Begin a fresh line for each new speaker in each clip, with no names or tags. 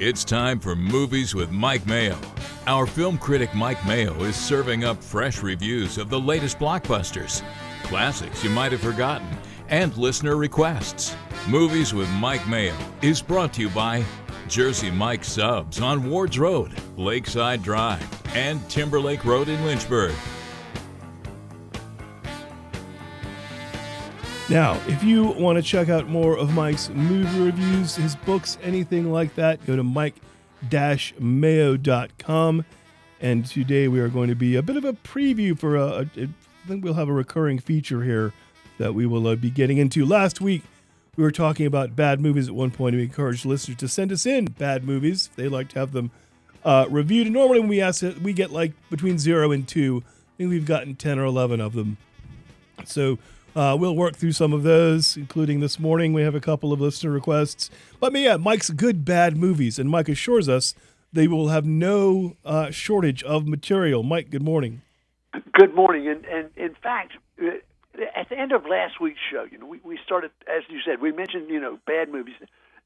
It's time for Movies with Mike Mayo. Our film critic Mike Mayo is serving up fresh reviews of the latest blockbusters, classics you might have forgotten, and listener requests. Movies with Mike Mayo is brought to you by Jersey Mike Subs on Wards Road, Lakeside Drive, and Timberlake Road in Lynchburg.
Now, if you want to check out more of Mike's movie reviews, his books, anything like that, go to mike-mayo.com. And today we are going to be a bit of a preview for I think we'll have a recurring feature here that we will be getting into. Last week, we were talking about bad movies at one point, and we encouraged listeners to send us in bad movies. They like to have them reviewed. And normally when we ask it, we get like between 0 and 2. I think we've gotten 10 or 11 of them. So we'll work through some of those, including this morning. We have a couple of listener requests. But yeah, Mike's good, bad movies. And Mike assures us they will have no shortage of material. Mike, good morning.
Good morning. And in fact, at the end of last week's show, we started, as you said, we mentioned, bad movies.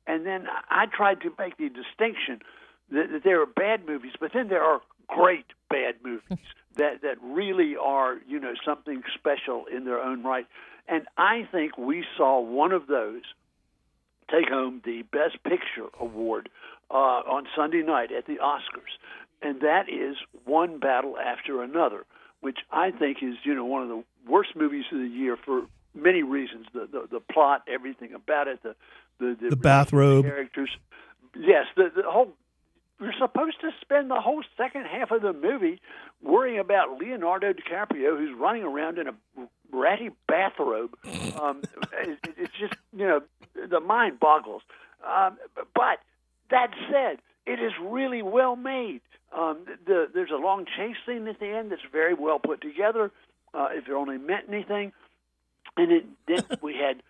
And then I tried to make the distinction that there are bad movies, but then there are great bad movies that really are, something special in their own right. And I think we saw one of those take home the Best Picture award on Sunday night at the Oscars. And that is One Battle After Another, which I think is, one of the worst movies of the year for many reasons. The plot, everything about it, the
bathrobe
characters. Yes, the whole. You're supposed to spend the whole second half of the movie worrying about Leonardo DiCaprio, who's running around in a ratty bathrobe. It's just, the mind boggles. But that said, it is really well made. There's a long chase scene at the end that's very well put together, if it only meant anything. And then we had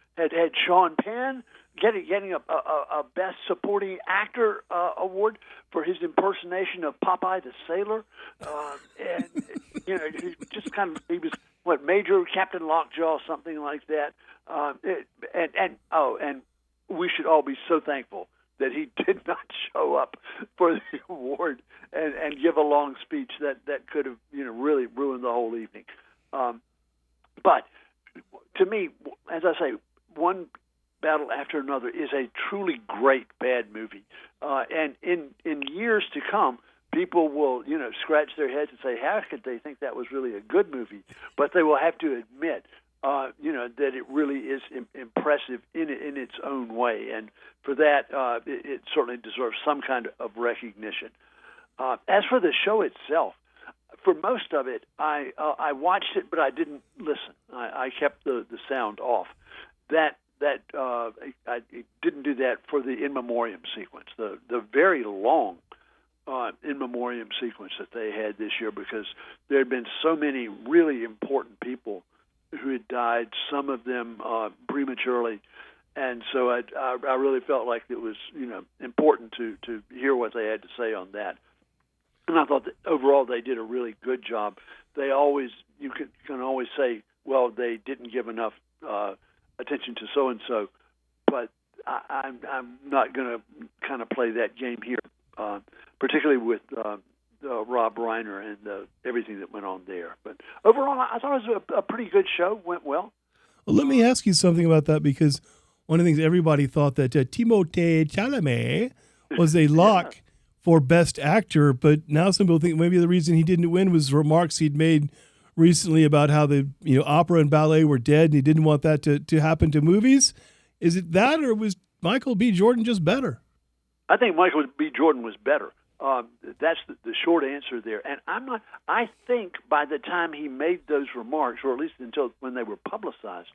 Sean Penn getting a Best Supporting Actor award for his impersonation of Popeye the Sailor, and he was Major Captain Lockjaw, something like that, and we should all be so thankful that he did not show up for the award and give a long speech that could have really ruined the whole evening. But to me, as I say, One Battle After Another is a truly great bad movie. And in years to come, people will, scratch their heads and say, how could they think that was really a good movie? But they will have to admit, that it really is impressive in its own way. And for that, it certainly deserves some kind of recognition. As for the show itself, for most of it, I watched it, but I didn't listen. I kept the sound off. I didn't do that for the in memoriam sequence, the very long in memoriam sequence that they had this year, because there had been so many really important people who had died, some of them prematurely, and so I really felt like it was important to hear what they had to say on that. And I thought that overall they did a really good job. You can always say, well, they didn't give enough attention to so-and-so, but I'm not going to kind of play that game here, particularly with Rob Reiner and everything that went on there. But overall, I thought it was a pretty good show, went well.
Well, let me ask you something about that, because one of the things everybody thought that Timothée Chalamet was a lock for Best Actor, but now some people think maybe the reason he didn't win was remarks he'd made recently about how the opera and ballet were dead, and he didn't want that to happen to movies. Is it that, or was Michael B. Jordan just better?
I think Michael B. Jordan was better. That's the short answer there. And I think by the time he made those remarks, or at least until when they were publicized,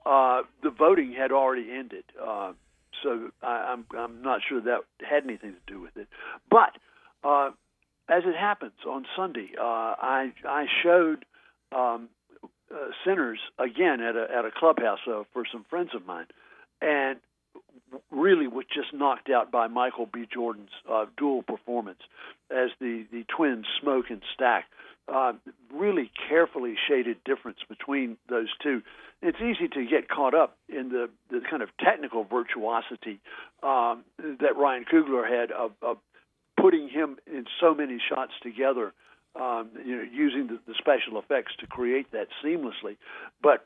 the voting had already ended. So I'm not sure that had anything to do with it. But as it happens on Sunday, I showed Sinners again at a clubhouse for some friends of mine, and really was just knocked out by Michael B. Jordan's dual performance as the twins Smoke and Stack. Really carefully shaded difference between those two. It's easy to get caught up in the kind of technical virtuosity that Ryan Coogler had of putting him in so many shots together, using the special effects to create that seamlessly. But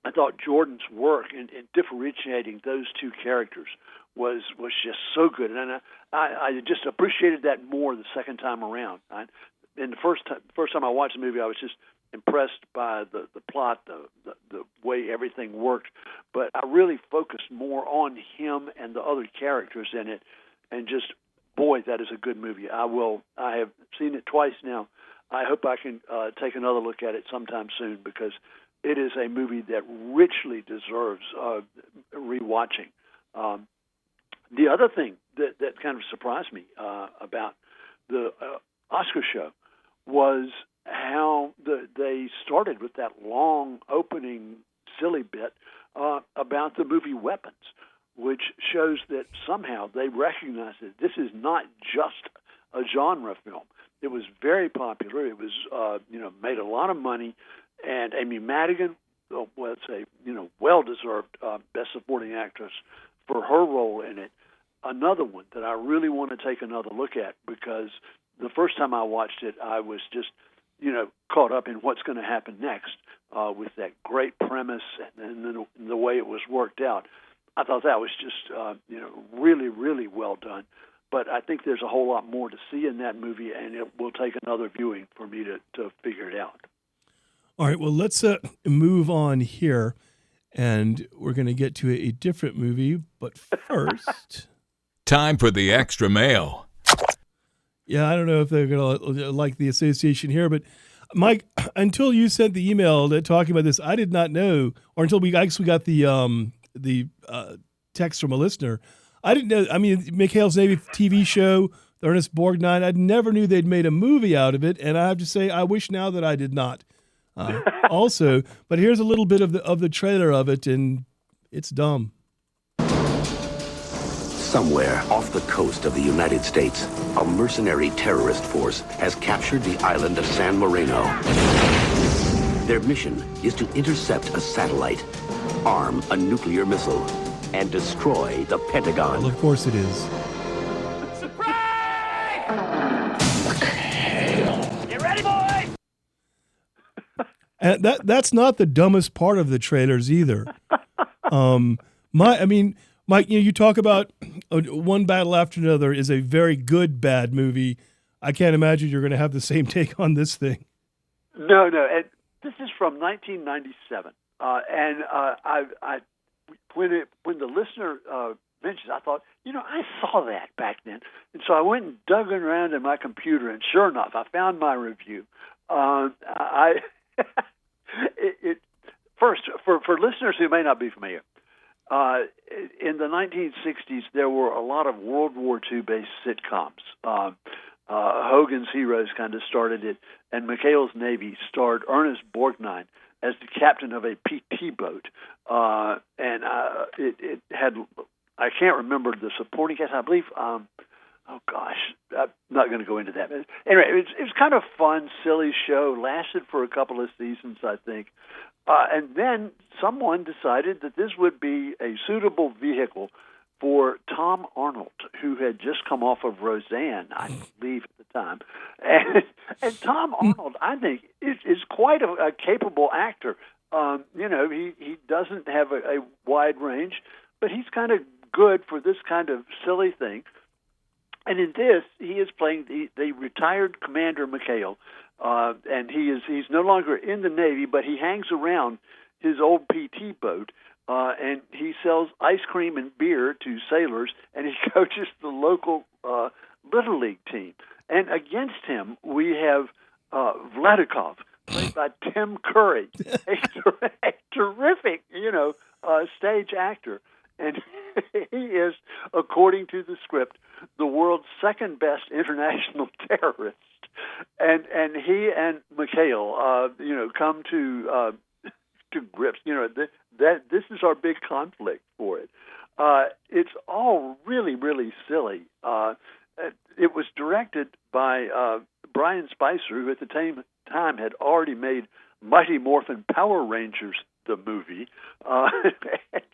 I thought Jordan's work in differentiating those two characters was just so good, and I just appreciated that more the second time around. And the first time I watched the movie, I was just impressed by the plot, the way everything worked. But I really focused more on him and the other characters in it, and just, boy, that is a good movie. I have seen it twice now. I hope I can take another look at it sometime soon, because it is a movie that richly deserves rewatching. The other thing that kind of surprised me about the Oscar show was how they started with that long opening silly bit about the movie Weapons, which shows that somehow they recognize that this is not just a genre film. It was very popular. It was made a lot of money, and Amy Madigan, let's say, well-deserved Best Supporting Actress for her role in it. Another one that I really want to take another look at, because the first time I watched it, I was just, caught up in what's going to happen next with that great premise and then the way it was worked out. I thought that was just, really, really well done. But I think there's a whole lot more to see in that movie, and it will take another viewing for me to figure it out.
All right, well, let's move on here, and we're going to get to a different movie. But first...
Time for the extra mail.
Yeah, I don't know if they're going to like the association here, but Mike, until you sent the email talking about this, I did not know, or until we got the text from a listener, I didn't know. I mean, McHale's Navy TV show, the Ernest Borgnine, I never knew they'd made a movie out of it, and I have to say, I wish now that I did not. Also, but here's a little bit of the trailer of it, and it's dumb.
Somewhere off the coast of the United States, a mercenary terrorist force has captured the island of San Marino. Their mission is to intercept a satellite, arm a nuclear missile, and destroy the Pentagon.
Well, of course it is.
Surprise! You ready, boys?
And that's not the dumbest part of the trailers either. Mike, you talk about One Battle After Another is a very good bad movie. I can't imagine you're going to have the same take on this thing.
No. And this is from 1997, and when the listener mentioned, I thought, I saw that back then, and so I went and dug around in my computer, and sure enough, I found my review. First, for listeners who may not be familiar. In the 1960s, there were a lot of World War II-based sitcoms. Hogan's Heroes kind of started it, and McHale's Navy starred Ernest Borgnine as the captain of a PT boat. And it had, I can't remember the supporting cast, I believe, I'm not going to go into that. But anyway, it was kind of fun, silly show, lasted for a couple of seasons, I think. And then someone decided that this would be a suitable vehicle for Tom Arnold, who had just come off of Roseanne, I believe, at the time. And Tom Arnold, I think, is quite a capable actor. He doesn't have a wide range, but he's kind of good for this kind of silly thing. And in this, he is playing the retired Commander McHale, and he's no longer in the Navy, but he hangs around his old PT boat, and he sells ice cream and beer to sailors, and he coaches the local Little League team. And against him, we have Vladikov, played by Tim Curry, a terrific, stage actor. And he is, according to the script, the world's second best international terrorist. And he and McHale, come to grips. That this is our big conflict for it. It's all really, really silly. It was directed by Brian Spicer, who at the time had already made Mighty Morphin Power Rangers, the movie.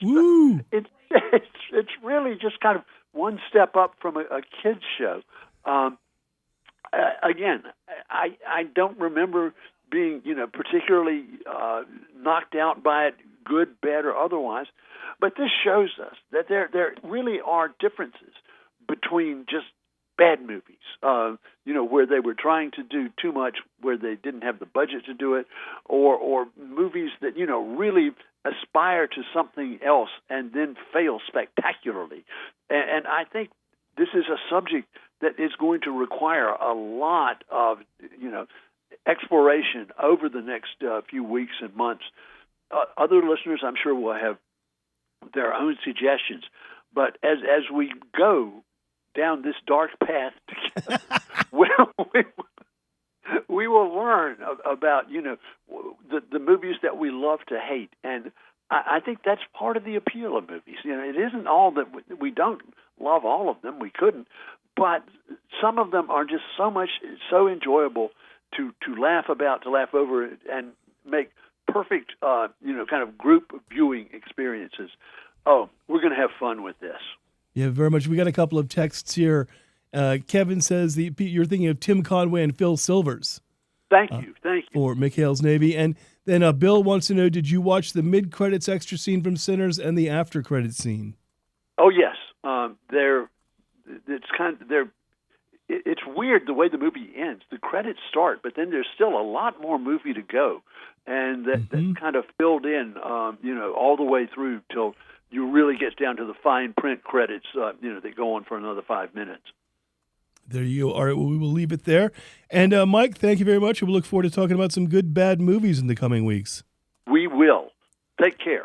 Woo!
It's really just kind of one step up from a kid's show. Again, I don't remember being particularly knocked out by it, good, bad, or otherwise. But this shows us that there really are differences between just bad movies, where they were trying to do too much, where they didn't have the budget to do it, or movies that really aspire to something else and then fail spectacularly. And I think this is a subject that is going to require a lot of exploration over the next few weeks and months. Other listeners, I'm sure, will have their own suggestions. But as we go down this dark path together, we will learn about the movies that we love to hate, and I think that's part of the appeal of movies. It isn't all that we don't love all of them. We couldn't, but some of them are just so enjoyable to laugh about, to laugh over, and make perfect kind of group viewing experiences. Oh, we're going to have fun with this.
Yeah, very much. We got a couple of texts here. Kevin says you're thinking of Tim Conway and Phil Silvers.
Thank you.
For McHale's Navy. And then Bill wants to know, did you watch the mid-credits extra scene from Sinners and the after-credits scene?
Oh, yes. It's weird the way the movie ends. The credits start, but then there's still a lot more movie to go. And that kind of filled in, all the way through till you really get down to the fine print credits, that go on for another 5 minutes.
There you go. All right, well, we will leave it there. And Mike, thank you very much. We look forward to talking about some good, bad movies in the coming weeks.
We will. Take care.